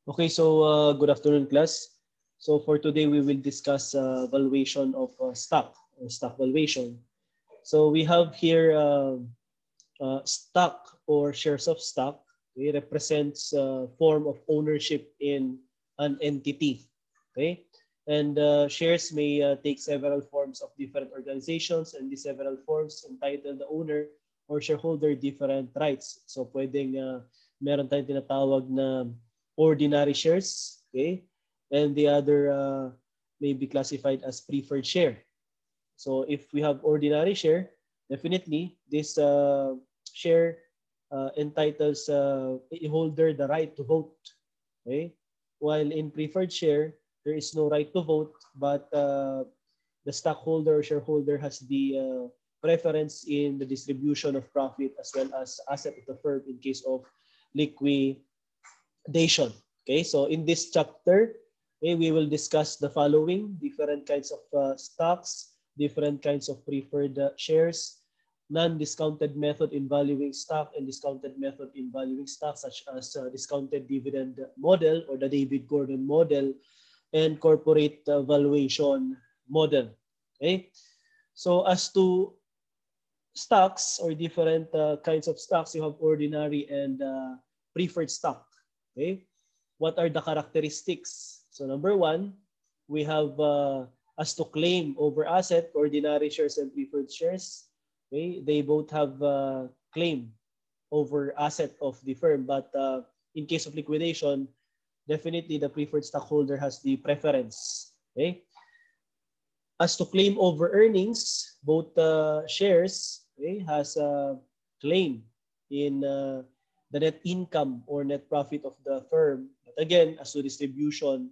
Okay, so good afternoon, class. So for today, we will discuss valuation of stock or stock valuation. So we have here stock or shares of stock. It represents a form of ownership in an entity. Okay, and shares may take several forms of different organizations, and these several forms entitle the owner or shareholder different rights. So pwedeng meron tayong tinatawag na ordinary shares, okay, and the other may be classified as preferred share. So if we have ordinary share, definitely this share entitles a holder the right to vote. Okay, while in preferred share there is no right to vote, but the stockholder or shareholder has the preference in the distribution of profit as well as asset of the firm in case of liquidation. Okay, so in this chapter, okay, we will discuss the following: different kinds of stocks, different kinds of preferred shares, non-discounted method in valuing stock, and discounted method in valuing stock, such as discounted dividend model or the David Gordon model, and corporate valuation model. Okay, so as to stocks or different kinds of stocks, you have ordinary and preferred stock. Okay, what are the characteristics? So number one, we have as to claim over asset, ordinary shares and preferred shares. Okay, they both have claim over asset of the firm, but in case of liquidation, definitely the preferred stockholder has the preference. Okay, as to claim over earnings, both shares, okay, has a claim in the net income or net profit of the firm. But again, as to distribution,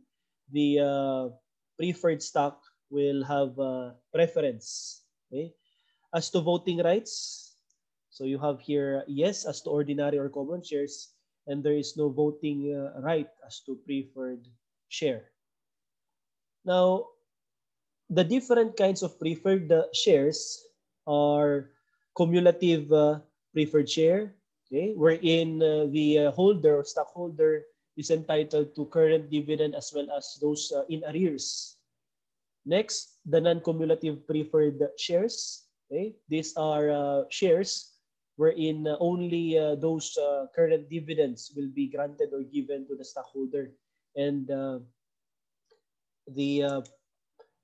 the preferred stock will have preference. Okay? As to voting rights, so you have here yes as to ordinary or common shares, and there is no voting right as to preferred share. Now, the different kinds of preferred shares are cumulative preferred share, okay, wherein the holder or stockholder is entitled to current dividend as well as those in arrears. Next, the non-cumulative preferred shares. Okay, these are shares wherein only those current dividends will be granted or given to the stockholder, and the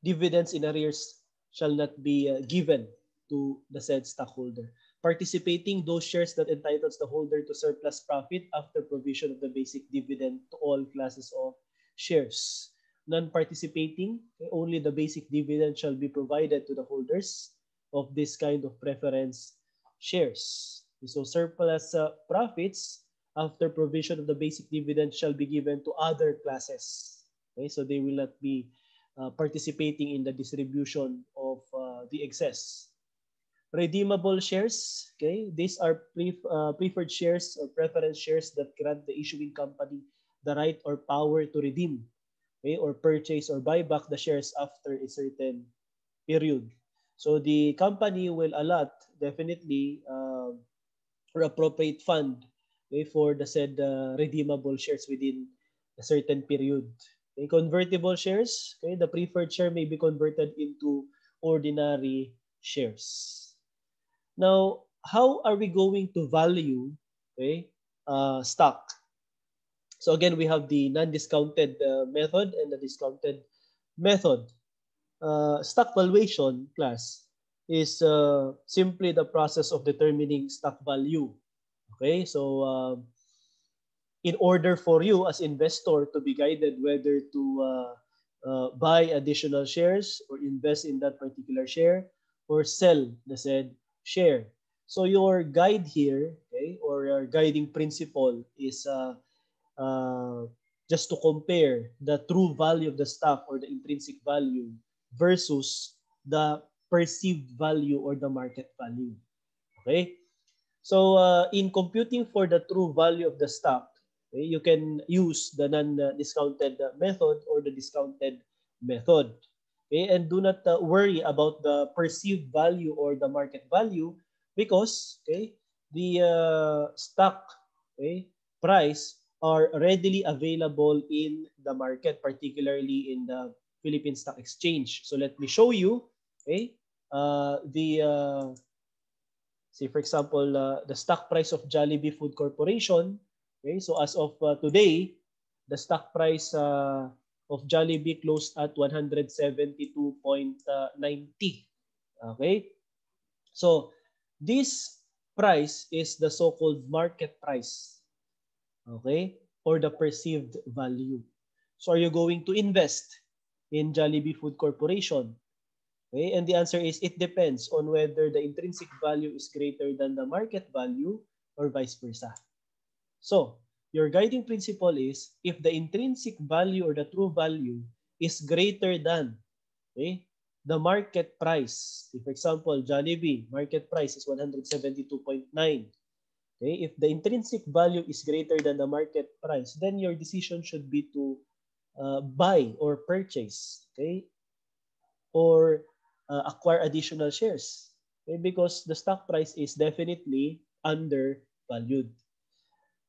dividends in arrears shall not be given to the said stockholder. Participating, those shares that entitles the holder to surplus profit after provision of the basic dividend to all classes of shares. Non-participating, only the basic dividend shall be provided to the holders of this kind of preference shares. So surplus profits after provision of the basic dividend shall be given to other classes. Okay, so they will not be participating in the distribution of the excess. Redeemable shares, okay, these are preferred shares or preference shares that grant the issuing company the right or power to redeem, okay, or purchase or buy back the shares after a certain period. So the company will allot definitely or appropriate fund, okay, for the said redeemable shares within a certain period. Okay, convertible shares, okay, the preferred share may be converted into ordinary shares. Now, how are we going to value, okay, stock? So again, we have the non-discounted method and the discounted method. Stock valuation class is simply the process of determining stock value. Okay, so in order for you as investor to be guided whether to buy additional shares or invest in that particular share or sell the said share. So your guide here, okay, or your guiding principle is just to compare the true value of the stock or the intrinsic value versus the perceived value or the market value. Okay? So in computing for the true value of the stock, okay, you can use the non-discounted method or the discounted method. Okay? And do not worry about the perceived value or the market value because the stock price are readily available in the market, particularly in the Philippine Stock Exchange. So let me show you say for example the stock price of Jollibee Food Corporation. So as of today, the stock price of Jollibee closed at 172.90. Okay? So this price is the so-called market price. Okay? Or the perceived value. So are you going to invest in Jollibee Food Corporation? Okay? And the answer is it depends on whether the intrinsic value is greater than the market value or vice versa. So, your guiding principle is if the intrinsic value or the true value is greater than the market price. For example, Jollibee, market price is 172.9. If the intrinsic value is greater than the market price, then your decision should be to buy or purchase, or acquire additional shares, because the stock price is definitely undervalued.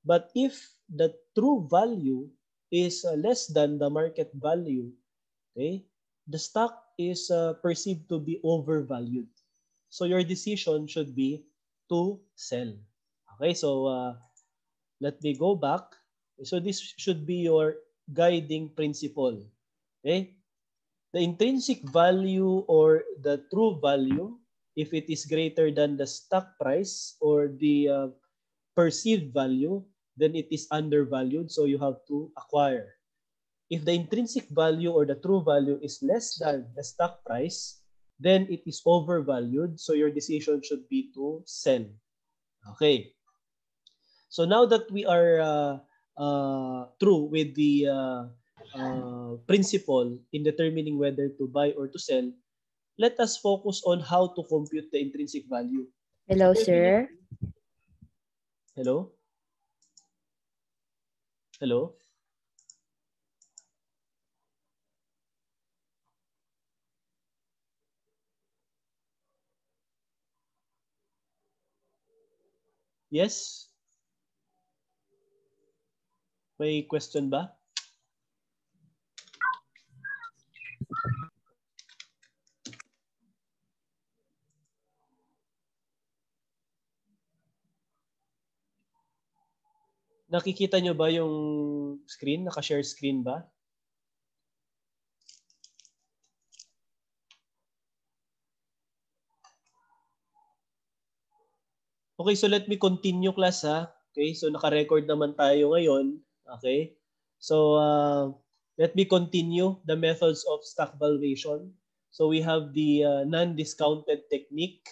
But if the true value is less than the market value, the stock is perceived to be overvalued. So your decision should be to sell. Okay, so let me go back. So this should be your guiding principle. Okay, the intrinsic value or the true value, if it is greater than the stock price or the perceived value, then it is undervalued, so you have to acquire. If the intrinsic value or the true value is less than the stock price, then it is overvalued, so your decision should be to sell. Okay. So now that we are through with the principle in determining whether to buy or to sell, let us focus on how to compute the intrinsic value. Hello, sir. Hello? Hello? Yes? May question ba? Nakikita nyo ba yung screen? Naka-share screen ba? Okay, so let me continue class ha. Okay, so naka-record naman tayo ngayon. Okay, so let me continue the methods of stock valuation. So we have the non-discounted technique,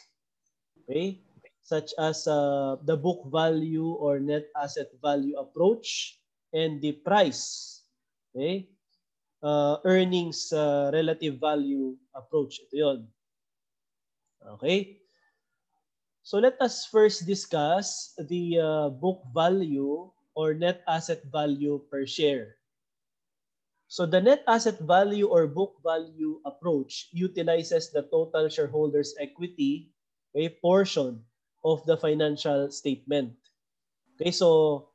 okay, such as the book value or net asset value approach and the price, okay, earnings relative value approach. Ito yun. Okay. So let us first discuss the book value or net asset value per share. So the net asset value or book value approach utilizes the total shareholders' equity, a portion of the financial statement. Okay, so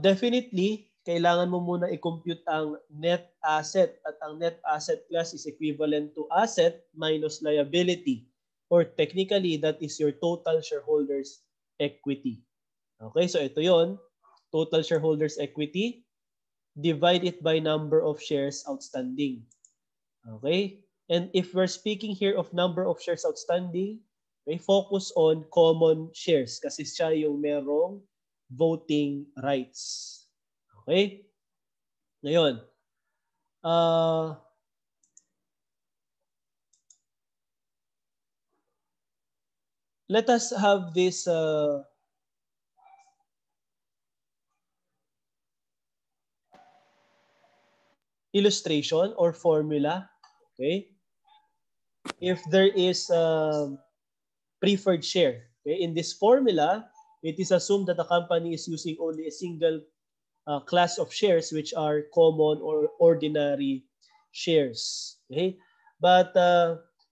definitely, kailangan mo muna i-compute ang net asset at ang net asset class is equivalent to asset minus liability. Or technically, that is your total shareholders' equity. Okay, so ito yon, total shareholders' equity, divide it by number of shares outstanding. Okay, and if we're speaking here of number of shares outstanding, may focus on common shares kasi siya yung merong voting rights. Okay? Ngayon, let us have this illustration or formula. Okay? If there is preferred share. Okay? In this formula, it is assumed that the company is using only a single class of shares, which are common or ordinary shares. Okay? But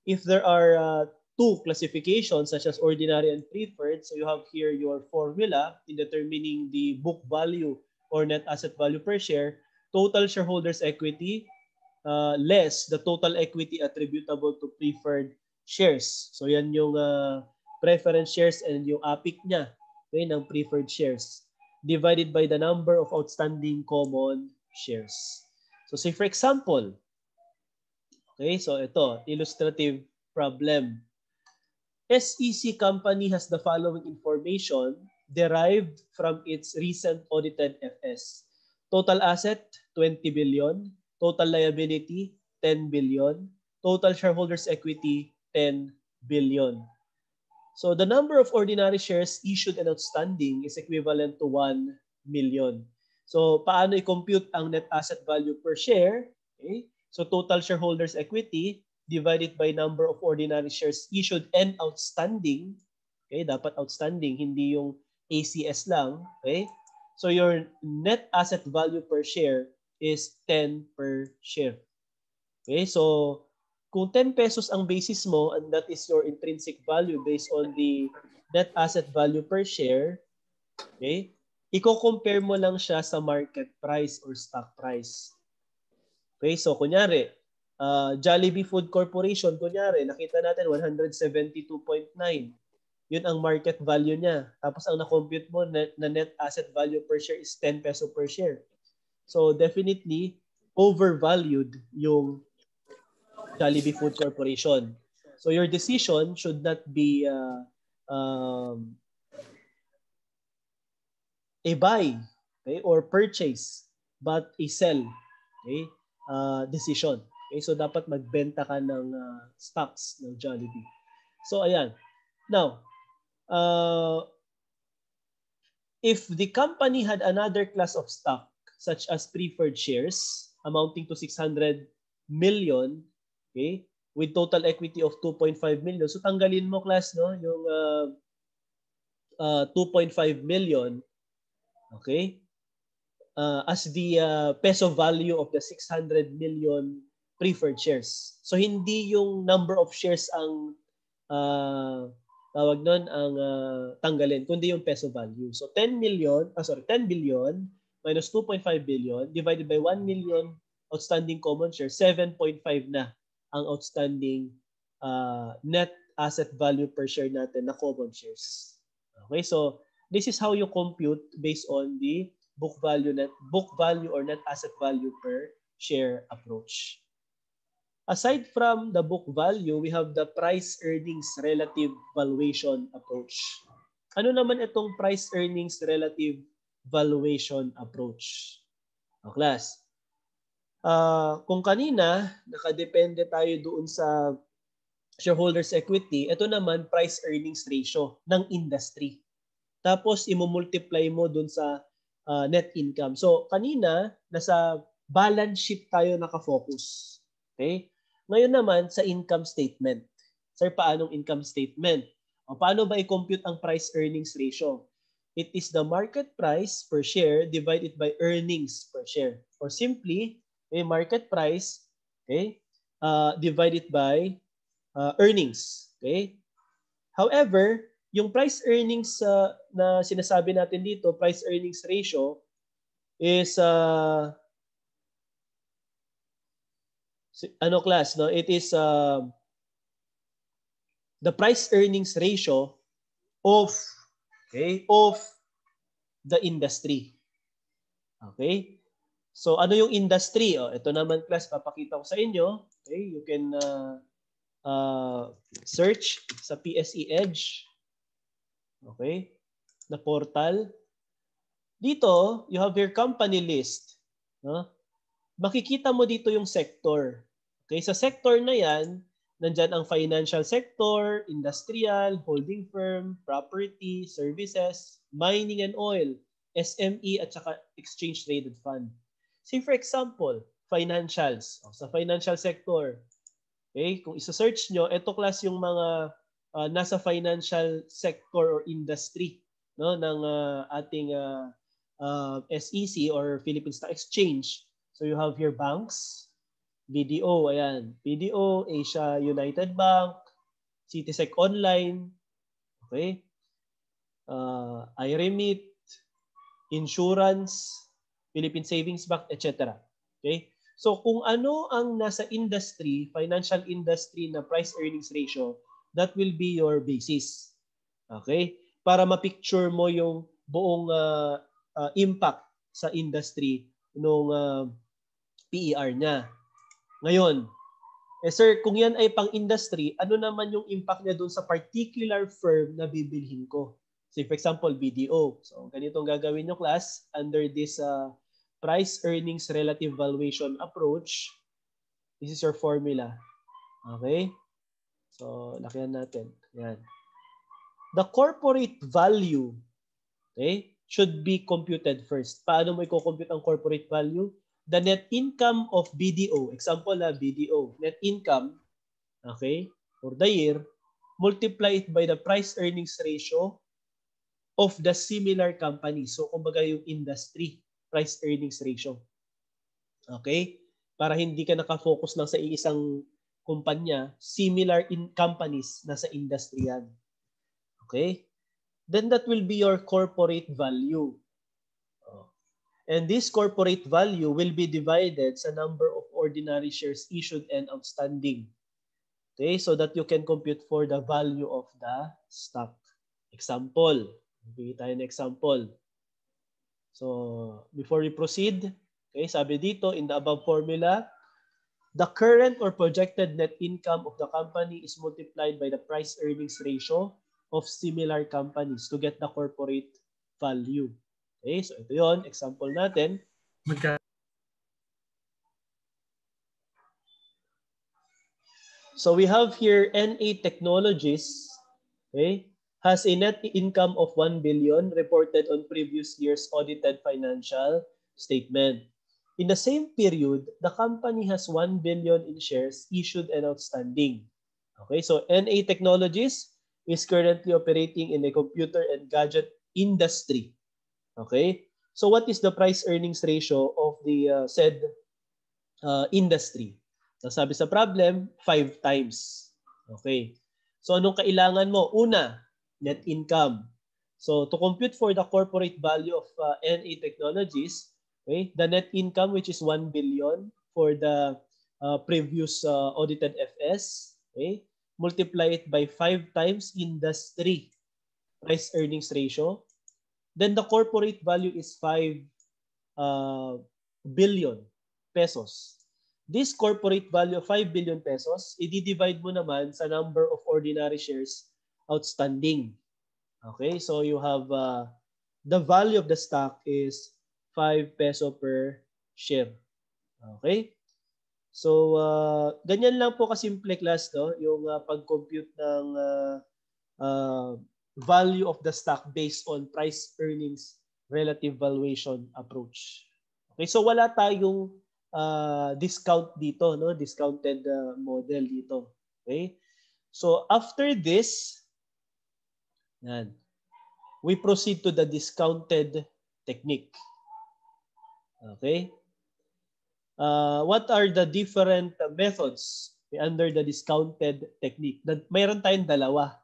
if there are two classifications such as ordinary and preferred. So you have here your formula in determining the book value or net asset value per share. Total shareholders equity less the total equity attributable to preferred shares. So yan yung preference shares and yung APIC niya, okay, ng preferred shares divided by the number of outstanding common shares. So say for example, okay, so ito, illustrative problem. SEC company has the following information derived from its recent audited FS. Total asset, 20 billion. Total liability, 10 billion. Total shareholders equity, 10 billion. So the number of ordinary shares issued and outstanding is equivalent to 1 million. So paano i-compute ang net asset value per share? Okay? So total shareholders equity divided by number of ordinary shares issued and outstanding. Okay, dapat outstanding, hindi yung ACS lang. Okay? So your net asset value per share is 10 per share. Okay, so kung 10 pesos ang basis mo and that is your intrinsic value based on the net asset value per share, okay, i-compare mo lang siya sa market price or stock price. Okay, so kunyari, Jollibee Food Corporation, kunyari, nakita natin 172.9. Yun ang market value niya. Tapos ang na-compute mo na net asset value per share is 10 peso per share. So definitely, overvalued yung Jollibee Food Corporation. So your decision should not be a buy, okay, or purchase, but a sell, okay, decision. Okay, so dapat magbenta ka ng stocks ng Jollibee. So ayan. Now, if the company had another class of stock such as preferred shares amounting to 600 million, okay, with total equity of 2.5 million. So tanggalin mo class, no, yung 2.5 million, okay, as the peso value of the 600 million preferred shares. So hindi yung number of shares ang tawag nun ang tanggalin, kundi yung peso value. So 10 billion minus 2.5 billion divided by 1 million outstanding common shares, 7.5 na ang outstanding net asset value per share natin na common shares. Okay, so this is how you compute based on the book value or net asset value per share approach. Aside from the book value, we have the price earnings relative valuation approach. Ano naman itong price earnings relative valuation approach? O class, kung kanina nakadepende tayo doon sa shareholders equity, ito naman price earnings ratio ng industry. Tapos imomultiply mo doon sa net income. So kanina nasa balance sheet tayo nakafocus. Okay? Ngayon naman sa income statement. Sir, paanong income statement? O paano ba i-compute ang price earnings ratio? It is the market price per share divided by earnings per share. Or simply, market price, okay, divided by earnings. Okay? However, yung price earnings na sinasabi natin dito, price earnings ratio, is ano class, no? It is the price earnings ratio of the industry. Okay? So ano yung industry? Ito naman class, papakita ko sa inyo. Okay, you can search sa PSE Edge. Okay? Na portal. Dito, you have your company list. No? Makikita mo dito yung sector. Okay, sa sector na yan, nandyan ang financial sector, industrial, holding firm, property, services, mining and oil, SME at saka exchange traded fund. Say for example, financials. Sa financial sector, okay, kung isa-search nyo, ito class yung mga nasa financial sector or industry, no, ng ating SEC or Philippine Stock Exchange. So you have your banks, BDO, ayan, BDO, Asia United Bank, Citysec Online, okay? iRemit, insurance, Philippine Savings Bank, etc. Okay? So kung ano ang nasa industry, financial industry na price earnings ratio, that will be your basis. Okay? Para ma-picture mo yung buong impact sa industry nung PER niya. Ngayon, sir, kung yan ay pang-industry, ano naman yung impact niya doon sa particular firm na bibilhin ko? Say for example, BDO. So ganitong gagawin nyo class under this price earnings relative valuation approach. This is your formula. Okay? So lakihan natin. Yan. The corporate value, okay, should be computed first. Paano mo i-compute ang corporate value? The net income of BDO, example BDO, net income, okay, for the year, multiply it by the price earnings ratio of the similar company. So, kumbaga yung industry price earnings ratio. Okay? Para hindi ka nakafocus lang sa iisang kumpanya, similar in companies na sa industry yan. Okay? Then that will be your corporate value. And this corporate value will be divided sa number of ordinary shares issued and outstanding. Okay, so that you can compute for the value of the stock. Example. Bigay tayo ng example. So, before we proceed, okay, sabi dito, in the above formula, the current or projected net income of the company is multiplied by the price earnings ratio of similar companies to get the corporate value. Okay, so ito yon, example natin. So we have here NA Technologies, okay, has a net income of 1 billion reported on previous year's audited financial statement. In the same period, the company has 1 billion in shares issued and outstanding. Okay, so NA Technologies is currently operating in the computer and gadget industry. Okay, so what is the price earnings ratio of the said industry? So sabi sa problem, 5 times. Okay, so anong kailangan mo? Una, net income. So to compute for the corporate value of NA Technologies, okay, the net income which is 1 billion for the previous audited FS, okay, multiply it by 5 times industry price earnings ratio. Then the corporate value is 5 billion pesos. This corporate value of 5 billion pesos, i-divide mo naman sa number of ordinary shares outstanding. Okay, so you have the value of the stock is 5 peso per share. Okay? So, ganyan lang po kasimple class, no? Yung pag-compute ng value of the stock based on price earnings relative valuation approach. Okay, so wala tayong discount dito, no? Discounted model dito. Okay? So after this, yan, we proceed to the discounted technique. Okay? What are the different methods under the discounted technique? Mayroon tayong dalawa.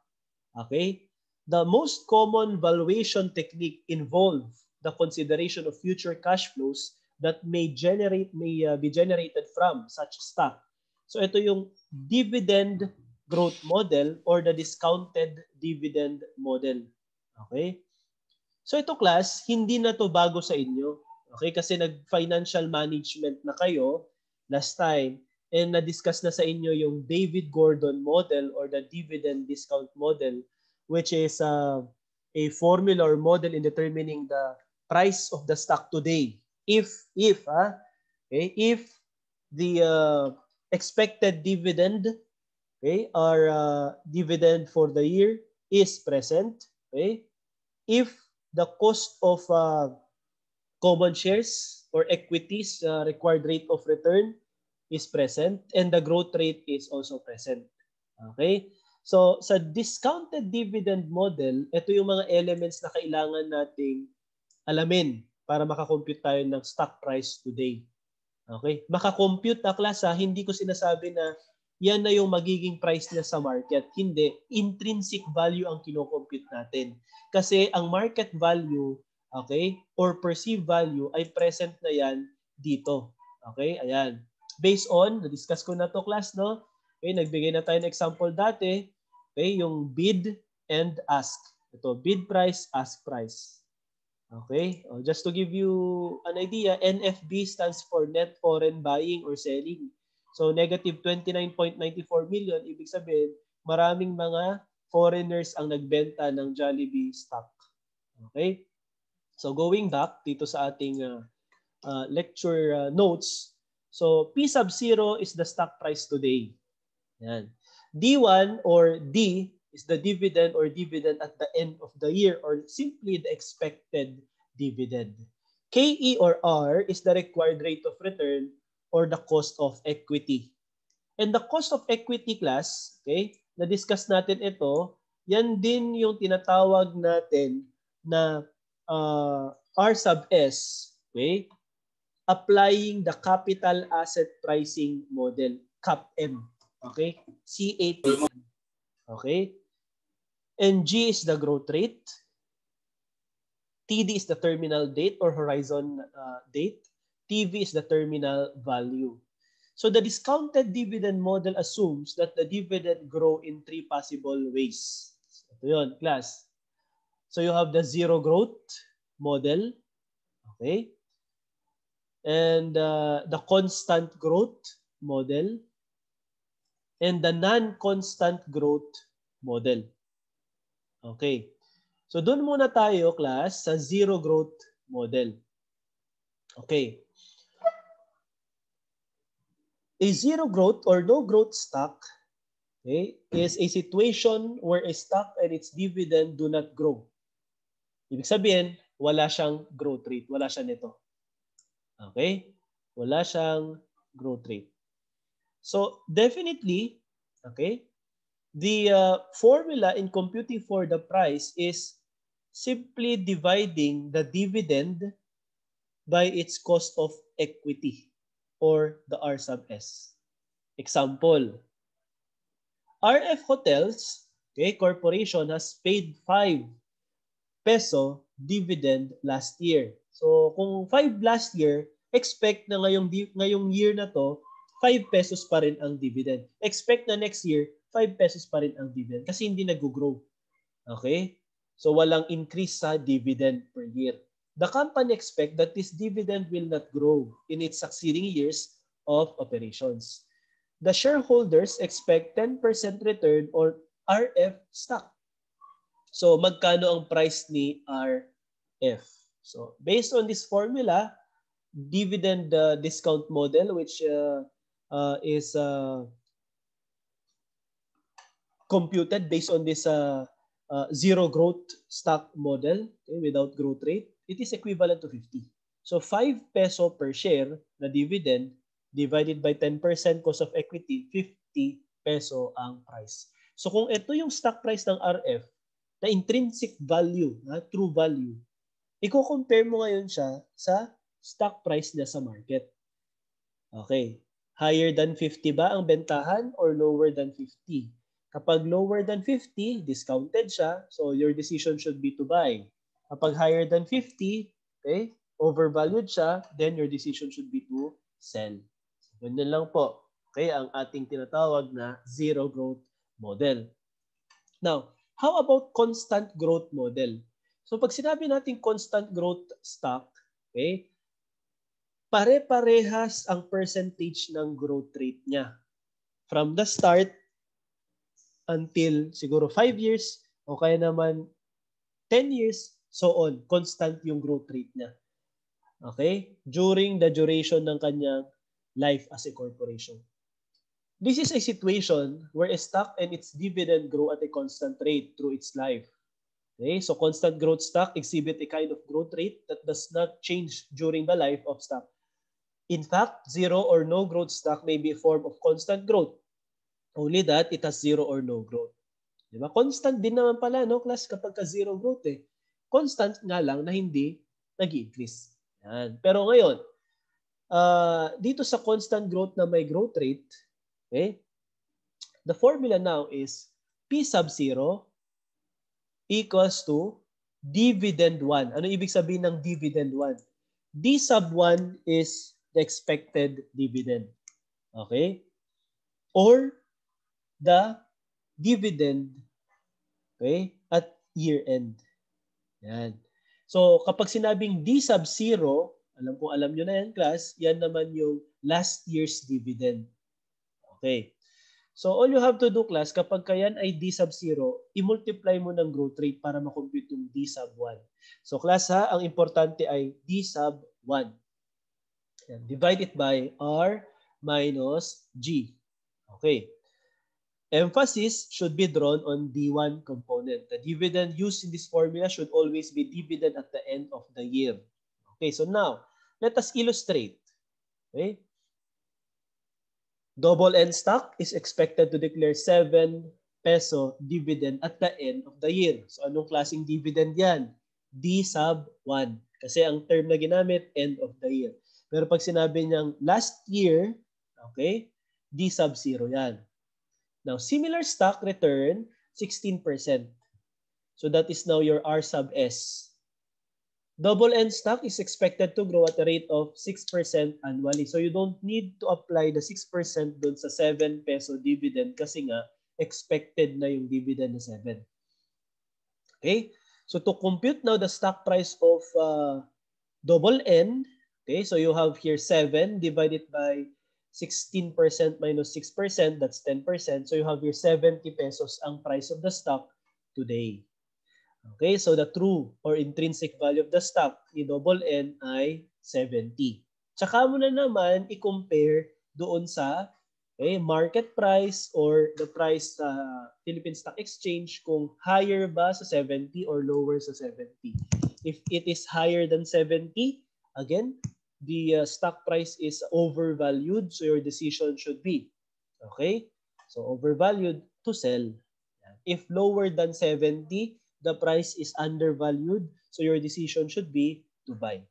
Okay? The most common valuation technique involve the consideration of future cash flows that may be generated from such stock. So ito yung dividend growth model or the discounted dividend model. Okay? So ito class, hindi na to bago sa inyo. Okay? Kasi nag-financial management na kayo last time and na-discuss na sa inyo yung David Gordon model or the dividend discount model, which is a formula or model in determining the price of the stock today. If the expected dividend, okay, or dividend for the year is present, okay, if the cost of common shares or equities required rate of return is present and the growth rate is also present. Okay? So, sa discounted dividend model, ito yung mga elements na kailangan nating alamin para makakompute tayo ng stock price today. Okay? Makakompute na class, hindi ko sinasabi na yan na yung magiging price niya sa market. Hindi, intrinsic value ang kinocompute natin. Kasi ang market value, okay, or perceived value ay present na yan dito. Okay, ayan. Based on, na-discuss ko na to class, no? Okay, nagbigay na tayo ng example dati. Okay, yung bid and ask. Ito, bid price, ask price. Okay, just to give you an idea, NFB stands for net foreign buying or selling. So negative 29.94 million, ibig sabihin, maraming mga foreigners ang nagbenta ng Jollibee stock. Okay? So going back dito sa ating lecture notes, so P sub 0 is the stock price today. Yan. D1 or D is the dividend or dividend at the end of the year or simply the expected dividend. KE or R is the required rate of return or the cost of equity. And the cost of equity class, okay, na-discuss natin ito, yan din yung tinatawag natin na R sub S, okay, applying the capital asset pricing model, CAPM, okay, CAPM, okay, and G is the growth rate, TD is the terminal date or horizon date, TV is the terminal value. So the discounted dividend model assumes that the dividend grow in three possible ways. Ito yun, class. So you have the zero growth model, okay? And the constant growth model and the non-constant growth model. Okay. So doon muna tayo, class, sa zero growth model. Okay. A zero growth or no growth stock, okay, is a situation where a stock and its dividend do not grow. Ibig sabihin, wala siyang growth rate. Wala siya nito. Okay? Wala siyang growth rate. So definitely, okay, the formula in computing for the price is simply dividing the dividend by its cost of equity or the R sub S. Example, RF Hotels, okay, Corporation has paid 5 peso dividend last year. So kung 5 last year, expect na ngayong year na to, 5 pesos pa rin ang dividend. Expect na next year, 5 pesos pa rin ang dividend kasi hindi nag-grow. Okay? So walang increase sa dividend per year. The company expect that this dividend will not grow in its succeeding years of operations. The shareholders expect 10% return on RF stock. So magkano ang price ni RF? So based on this formula, dividend discount model which is computed based on this zero growth stock model, okay, without growth rate, it is equivalent to 50. So 5 peso per share na dividend divided by 10% cost of equity, 50 peso ang price. So kung ito yung stock price ng RF, na intrinsic value, na true value, i-compare mo ngayon siya sa stock price niya sa market. Okay. Higher than 50 ba ang bentahan or lower than 50? Kapag lower than 50, discounted siya, so your decision should be to buy. Kapag higher than 50, okay, overvalued siya, then your decision should be to sell. So, ganyan lang po. Okay, ang ating tinatawag na zero growth model. Now, how about constant growth model? So pag sinabi natin constant growth stock, okay, pare-parehas ang percentage ng growth rate niya. From the start until siguro 5 years o kaya naman 10 years, so on. Constant yung growth rate niya. Okay? During the duration ng kanyang life as a corporation. This is a situation where a stock and its dividend grow at a constant rate through its life. Okay? So constant growth stock exhibit a kind of growth rate that does not change during the life of stock. In fact, zero or no growth stock may be a form of constant growth. Only that it has zero or no growth. Diba? Constant din naman pala, no, class, kapag ka zero growth eh. Constant nga lang na hindi nag-increase. Yan. Pero ngayon, dito sa constant growth na may growth rate, okay, The formula now is P sub 0 equals to dividend 1. Ano ibig sabihin ng dividend 1? D sub 1 is the expected dividend. Okay? Or the dividend, okay, at year end. Yan. So kapag sinabing D sub 0, alam nyo na yan class, yan naman yung last year's dividend. Okay. So all you have to do class, kapag kayan ay D sub 0, i-multiply mo ng growth rate para makompute yung D sub 1. So class ha, ang importante ay D sub 1. Yan. Divide it by R minus G. Okay. Emphasis should be drawn on D1 component. The dividend used in this formula should always be dividend at the end of the year. Okay, so now, let us illustrate. Okay. Double N stock is expected to declare 7 peso dividend at the end of the year. So anong klaseng dividend yan? D sub 1. Kasi ang term na ginamit, end of the year. Pero pag sinabi niyang last year, okay, D sub 0 yan. Now, similar stock return, 16%. So that is now your R sub S. Double N stock is expected to grow at a rate of 6% annually. So you don't need to apply the 6% dun sa 7 peso dividend kasi nga expected na yung dividend na 7. Okay? So to compute now the stock price of double N, okay, so you have here 7 divided by 16% minus 6%, that's 10%. So you have here 70 pesos ang price of the stock today. Okay, so the true or intrinsic value of the stock ni double N ay 70. Tsaka mo na naman i-compare doon sa market price or the price sa Philippine Stock Exchange kung higher ba sa 70 or lower sa 70. If it is higher than 70, again, the stock price is overvalued, so your decision should be, okay? So overvalued, to sell. If lower than 70, the price is undervalued, so your decision should be to buy.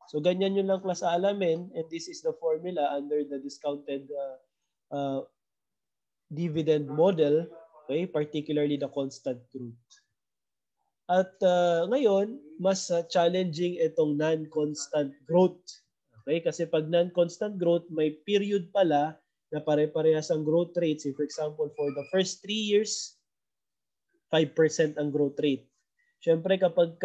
So ganyan yun lang class alamin, and this is the formula under the discounted dividend model, okay? Particularly the constant growth. At ngayon, mas challenging itong non-constant growth. Okay? Kasi pag non-constant growth, may period pala na pare-parehas ang growth rate. Say for example, for the first 3 years, 5% ang growth rate. Siyempre kapag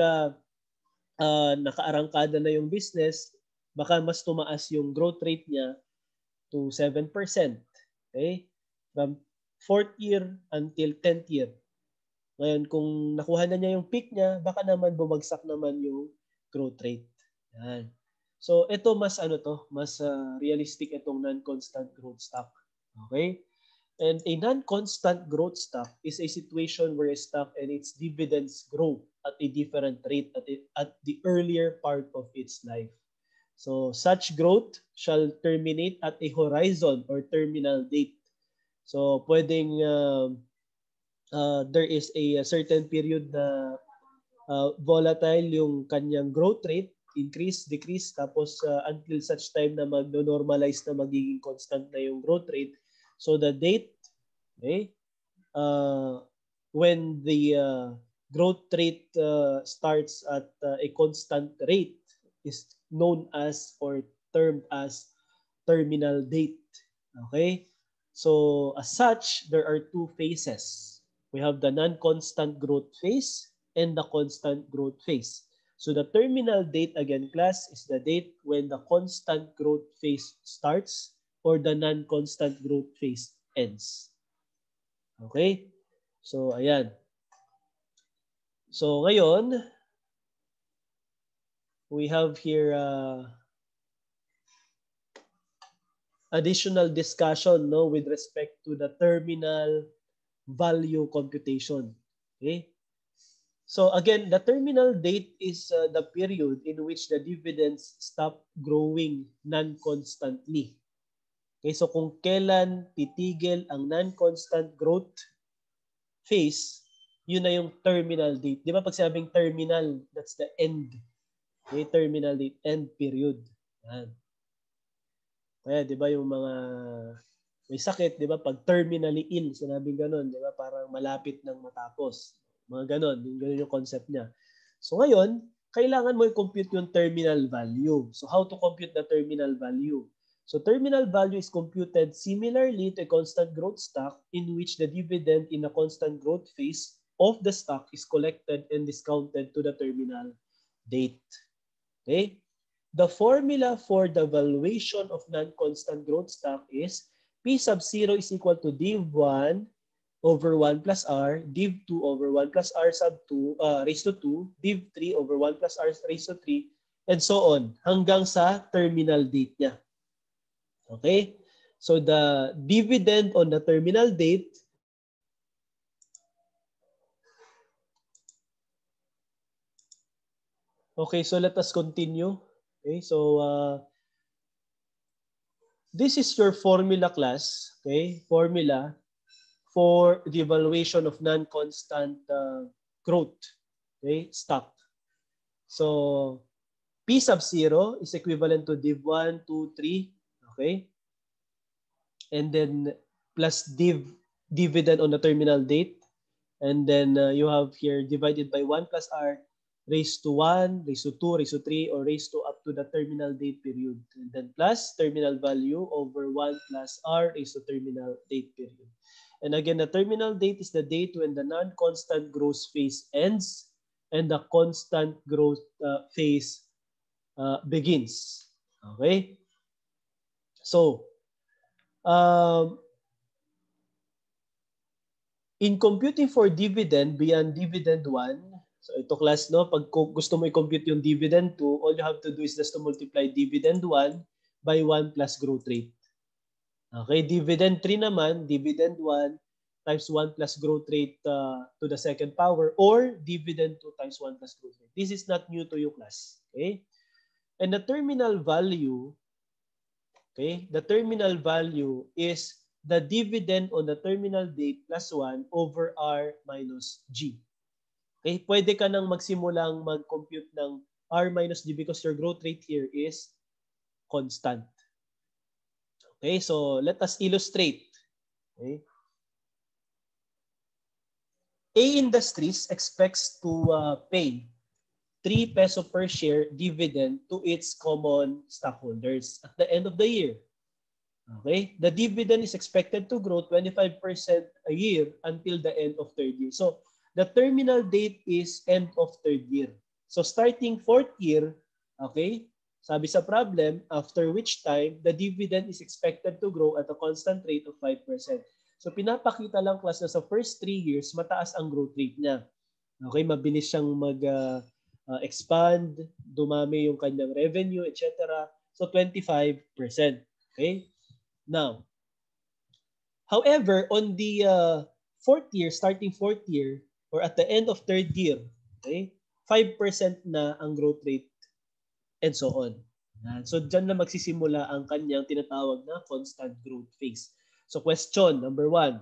nakaarangkada na yung business, baka mas tumaas yung growth rate niya to 7%. Okay? From 4th year until 10th year. Ngayon, kung nakuha na niya yung peak niya, baka naman bumagsak naman yung growth rate. Yan. So, ito mas mas realistic itong non-constant growth stock. Okay? And a non-constant growth stock is a situation where a stock and its dividends grow at a different rate at the earlier part of its life. So, such growth shall terminate at a horizon or terminal date. So, pwedeng there is a certain period na volatile yung kanyang growth rate, increase, decrease, tapos until such time na mag-normalize na magiging constant na yung growth rate. So the date, okay, when the growth rate starts at a constant rate is known as or termed as terminal date. Okay? So as such, there are two phases. We have the non-constant growth phase and the constant growth phase. So the terminal date again, class, is the date when the constant growth phase starts or the non-constant growth phase ends. Okay? So, ayan. So, ngayon, we have here additional discussion with respect to the terminal value computation. Okay? So again, the terminal date is the period in which the dividends stop growing non-constantly. Okay, so kung kailan titigil ang non-constant growth phase, yun na yung terminal date. Di ba pag sabing terminal, that's the end. Okay, terminal date, end period. Yan. Kaya di ba yung mga May sakit, di ba? Pag terminally ill, sinabing ganun, di ba? Parang malapit ng matapos. Mga ganun, ganun yung concept niya. So ngayon, kailangan mo i-compute yung terminal value. So how to compute the terminal value? So terminal value is computed similarly to a constant growth stock in which the dividend in a constant growth phase of the stock is collected and discounted to the terminal date. Okay? The formula for the valuation of non-constant growth stock is P sub 0 is equal to div1 over 1 plus R, div2 over 1 plus R sub 2 raised to 2, div3 over 1 plus R raised to 3, and so on hanggang sa terminal date niya. Okay? So the dividend on the terminal date okay, so let us continue. Okay, so this is your formula class, okay? Formula for the evaluation of non-constant growth, okay? Stock. So P sub 0 is equivalent to div 1, 2, 3, okay? And then plus dividend on the terminal date. And then you have here divided by 1 plus R raised to 1, raised to 2, raised to 3, or raised to up to the terminal date period. And then plus terminal value over 1 plus R raised to terminal date period. And again, the terminal date is the date when the non-constant growth phase ends and the constant growth phase begins. Okay? So, in computing for dividend beyond dividend 1, so ito class, no, pag gusto mo i-compute yung dividend 2, all you have to do is just to multiply dividend 1 by 1 plus growth rate. Okay, dividend 3 naman, dividend 1 times 1 plus growth rate to the second power, or dividend 2 times 1 plus growth rate. This is not new to you, class. Okay? And the terminal value, okay, the terminal value is the dividend on the terminal date plus 1 over R minus G. Okay, pwede ka nang magsimulang mag-compute ng R minus G because your growth rate here is constant. Okay, so let us illustrate. Okay. A Industries expects to pay 3 peso per share dividend to its common stockholders at the end of the year. Okay? The dividend is expected to grow 25% a year until the end of third year. So, the terminal date is end of third year. So, starting fourth year, okay, sabi sa problem, after which time, the dividend is expected to grow at a constant rate of 5%. So, pinapakita lang class na sa first 3 years, mataas ang growth rate niya. Okay, mabilis siyang mag-expand, dumami yung kanyang revenue, etc. So, 25%. Okay? Now, however, on the fourth year, starting fourth year, or at the end of third year, okay, 5% na ang growth rate and so on. So, dyan na magsisimula ang kanyang tinatawag na constant growth phase. So, question number 1,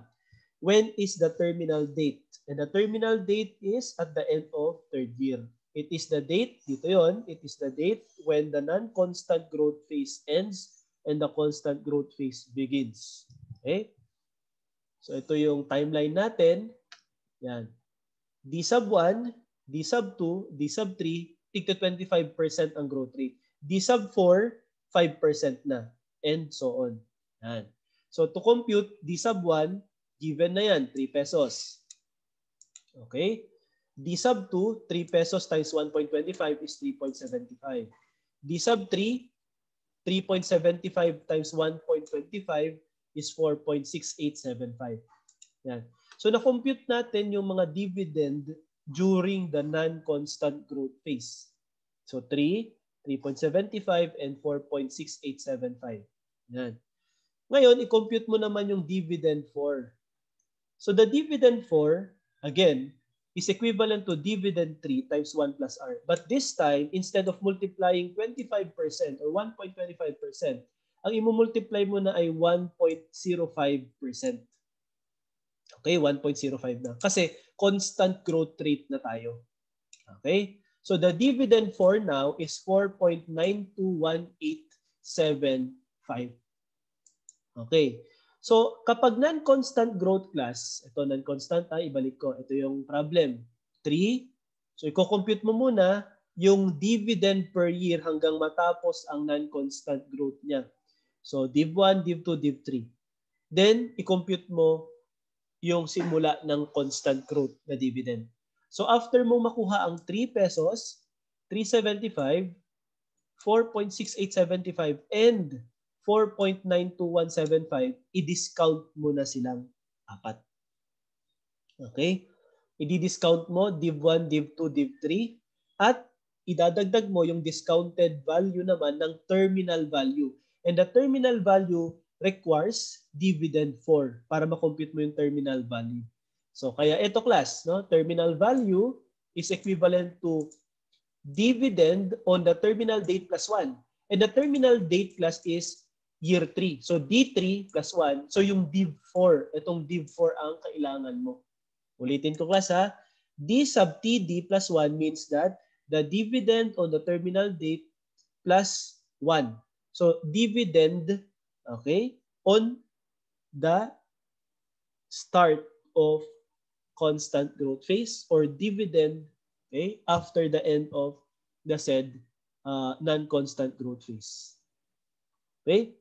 when is the terminal date? And the terminal date is at the end of third year. It is the date, dito yon, it is the date when the non-constant growth phase ends and the constant growth phase begins. Okay? So ito yung timeline natin. Yan. D sub 1, D sub 2, D sub 3, tig to 25% ang growth rate. D sub 4, 5% na. And so on. Yan. So to compute, D sub 1, given na yan, 3 pesos. Okay? D sub 2, 3 pesos times 1.25 is 3.75. D sub 3, 3.75 times 1.25 is 4.6875. Yan. So na-compute natin yung mga dividend during the non-constant growth phase. So 3, 3.75, and 4.6875. Yan. Ngayon, i-compute mo naman yung dividend 4. So the dividend 4, again, is equivalent to dividend 3 times 1 plus R. But this time, instead of multiplying 25% or 1.25%, ang i-multiply mo na ay 1.05%. Okay, 1.05 na. Kasi constant growth rate na tayo. Okay? So the dividend for now is 4.921875. Okay. So kapag non-constant growth class, ito non-constant, ibalik ko. Ito yung problem. 3. So i-compute mo muna yung dividend per year hanggang matapos ang non-constant growth niya. So div 1, div 2, div 3. Then i-compute mo yung simula ng constant growth na dividend. So after mo makuha ang 3 pesos, 375, 4.6875 and 4.92175, i-discount mo na silang apat. Okay? I-discount mo div 1, div 2, div 3 at idadagdag mo yung discounted value naman ng terminal value. And the terminal value requires dividend 4 para ma-compute mo yung terminal value. So kaya ito class, no? Terminal value is equivalent to dividend on the terminal date plus 1. And the terminal date class is year 3. So D3 plus 1. So yung div 4, itong div 4 ang kailangan mo. Ulitin ko class ha. D sub TD plus 1 means that the dividend on the terminal date plus 1. So dividend, okay, on the start of constant growth phase or dividend, okay, after the end of the said non-constant growth phase. Okay?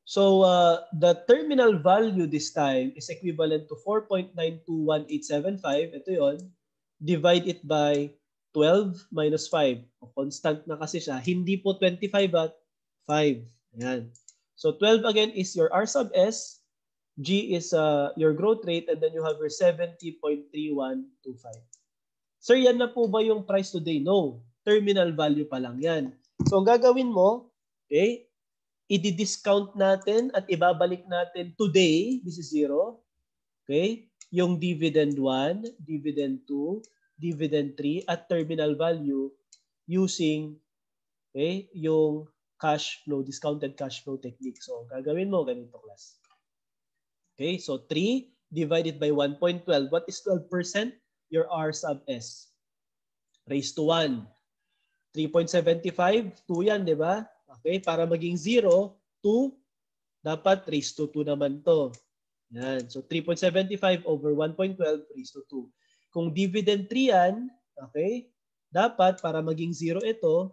So the terminal value this time is equivalent to 4.921875. Ito yon. Divide it by 12 minus 5. Constant na kasi siya. Hindi po 25 at 5. Ayan. So 12 again is your R sub S. G is your growth rate. And then you have your 70.3125. Sir, yan na po ba yung price today? No. Terminal value pa lang yan. So ang gagawin mo, okay, i-discount natin at ibabalik natin today, this is 0. Okay? Yung dividend 1, dividend 2, dividend 3 at terminal value using okay, yung cash flow, discounted cash flow technique. So, gagawin mo ganito class. Okay? So, 3 divided by 1.12. What is 12%? Your R sub S. Raised to 1. 3.75, 2 yan, di ba? Okay, para maging 0, 2, dapat raised to 2 naman to. Yan. So 3.75 over 1.12 raised to 2. Kung dividend 3 yan, okay, dapat para maging 0 ito,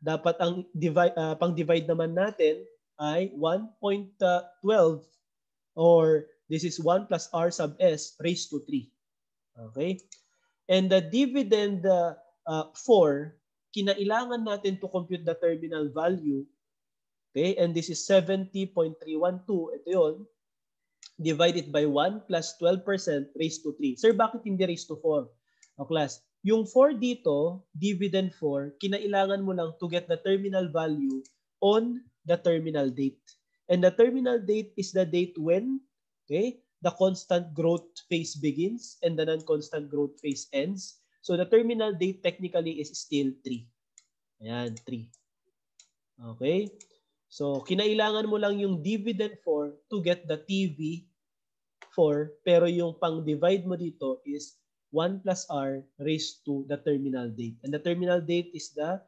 dapat ang pang-divide naman natin ay 1.12 or this is 1 plus R sub S raised to 3. Okay? And the dividend 4, kinailangan natin to compute the terminal value. Okay? And this is 70.312. Ito yun. Divided by 1 plus 12% raised to 3. Sir, bakit hindi raised to 4? O class, yung 4 dito, dividend 4, kinailangan mo lang to get the terminal value on the terminal date. And the terminal date is the date when, okay, the constant growth phase begins and the non-constant growth phase ends. So the terminal date technically is still 3. Ayan, 3. Okay? So kinailangan mo lang yung dividend 4 to get the TV 4, pero yung pang-divide mo dito is 1 plus R raised to the terminal date. And the terminal date is the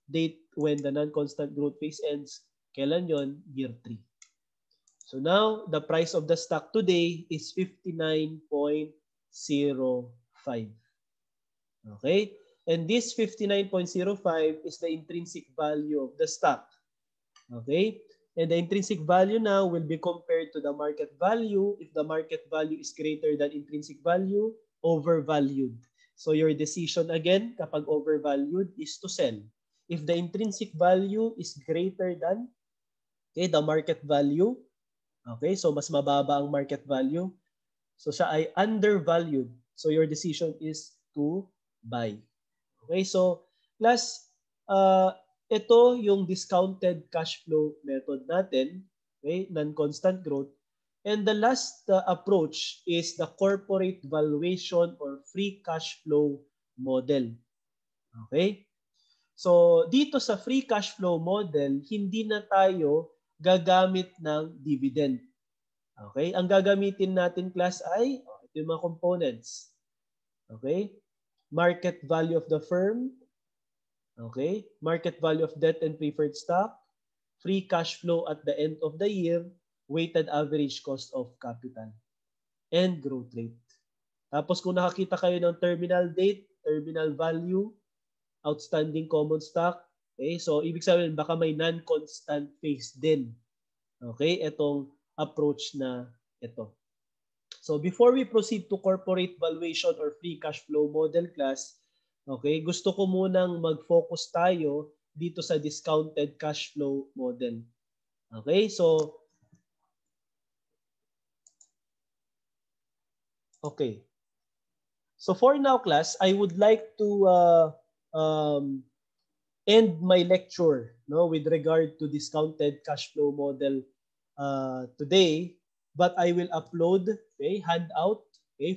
date when the non-constant growth phase ends. Kailan yon? Year 3. So now, the price of the stock today is 59.05. Okay? And this 59.05 is the intrinsic value of the stock. Okay? And the intrinsic value now will be compared to the market value. If the market value is greater than intrinsic value, overvalued. So your decision again, kapag overvalued, is to sell. If the intrinsic value is greater than the market value, okay, so mas mababa ang market value, so siya ay undervalued. So your decision is to buy. Okay, so plus, ito yung discounted cash flow method natin, okay, non-constant growth. And the last approach is the corporate valuation or free cash flow model. Okay? So dito sa free cash flow model, hindi na tayo gagamit ng dividend. Okay? Ang gagamitin natin class ay ito yung mga components. Okay? Market value of the firm. Okay? Market value of debt and preferred stock. free cash flow at the end of the year, weighted average cost of capital, and growth rate. Tapos kung nakakita kayo ng terminal date, terminal value, outstanding common stock, okay? So ibig sabihin baka may non-constant phase din. Okay? Itong approach na ito. So before we proceed to corporate valuation or free cash flow model class, okay, gusto ko munang mag-focus tayo dito sa discounted cash flow model. Okay? So okay. So for now class, I would like to end my lecture with regard to discounted cash flow model today, but I will upload a handout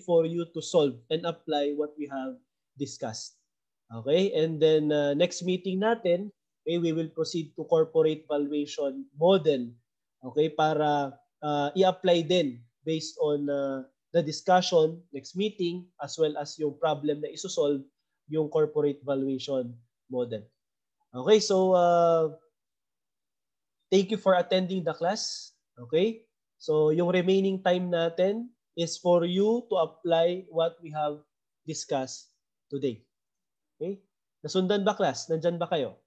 for you to solve and apply what we have discussed. Okay, and then next meeting natin, we will proceed to corporate valuation model. Okay, para i-apply din based on the discussion next meeting as well as yung problem na isosolve yung corporate valuation model. Okay, so thank you for attending the class. Okay, so yung remaining time natin is for you to apply what we have discussed today. Okay, nasundan ba class? Nandyan ba kayo?